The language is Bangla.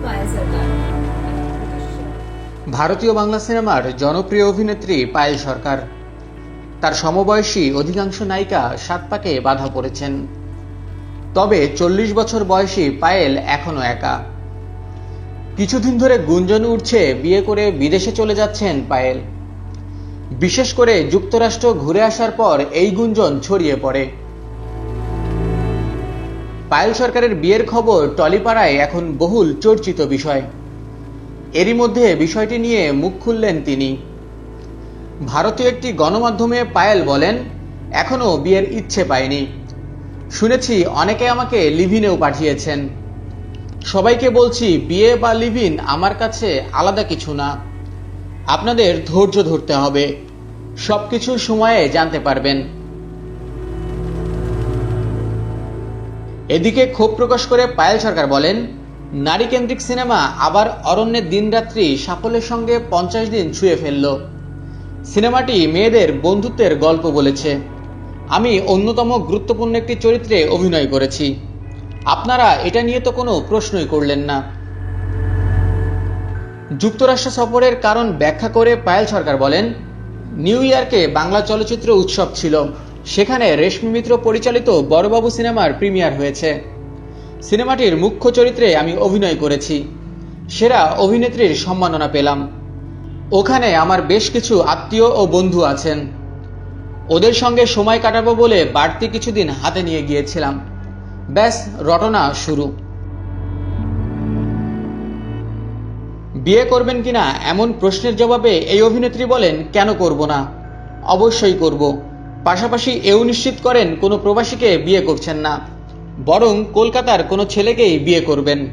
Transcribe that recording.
পায়েল সরকার। ভারতীয় বাংলা সিনেমার জনপ্রিয় অভিনেত্রী পায়েল সরকার। তার সমবয়সী অধিকাংশ নায়িকা সাত পাকে বাধা পড়েছেন, তবে 40 বছর বয়সী পায়েল এখনো একা। কিছুদিন ধরে গুঞ্জন উঠছে বিয়ে করে বিদেশে চলে যাচ্ছেন পায়েল। বিশেষ করে যুক্তরাষ্ট্র ঘুরে আসার পর এই গুঞ্জন ছড়িয়ে পড়ে। পায়েল সরকারের বিয়ের খবর টলিপাড়ায় এখন বহুল চর্চিত বিষয়। এরই মধ্যে বিষয়টি নিয়ে মুখ খুললেন তিনি। ভারতীয় একটি গণমাধ্যমে পায়েল বলেন, এখনো বিয়ের ইচ্ছে পাইনি। শুনেছি অনেকে আমাকে লিভ-ইনেও পাঠিয়েছেন। সবাইকে বলছি, বিয়ে বা লিভ-ইন আমার কাছে আলাদা কিছু না। আপনাদের ধৈর্য ধরতে হবে, সবকিছু সময়ে জানতে পারবেন। এদিকে ক্ষোভ প্রকাশ করে পায়েল সরকার বলেন, নারীকেন্দ্রিক সিনেমা আবার অরণ্যের দিনরাত্রি সাফল্যের সঙ্গে 50 দিন ছুঁয়ে ফেলল। সিনেমাটি মেয়েদের বন্ধুত্বের গল্প বলেছে। আমি অন্যতম গুরুত্বপূর্ণ একটি চরিত্রে অভিনয় করেছি। আপনারা এটা নিয়ে তো কোনো প্রশ্নই করলেন না। যুক্তরাষ্ট্র সফরের কারণ ব্যাখ্যা করে পায়েল সরকার বলেন, নিউ ইয়র্কে বাংলা চলচ্চিত্র উৎসব ছিল। সেখানে রেশমি মিত্র পরিচালিত বড়বাবু সিনেমার প্রিমিয়ার হয়েছে। সিনেমাটির মুখ্য চরিত্রে আমি অভিনয় করেছি। সেরা অভিনেত্রীর সম্মাননা পেলাম। ওখানে আমার বেশ কিছু আত্মীয় ও বন্ধু আছেন। ওদের সঙ্গে সময় কাটাবো বলে বাড়তি কিছুদিন হাতে নিয়ে গিয়েছিলাম। ব্যাস, রটনা শুরু। বিয়ে করবেন কিনা এমন প্রশ্নের জবাবে এই অভিনেত্রী বলেন, কেন করব না, অবশ্যই করব। পাশাপাশি এও নিশ্চিত করেন কোনো প্রবাসীকে বিয়ে করছেন না, বরং কলকাতার কোনো ছেলেকেই বিয়ে করবেন।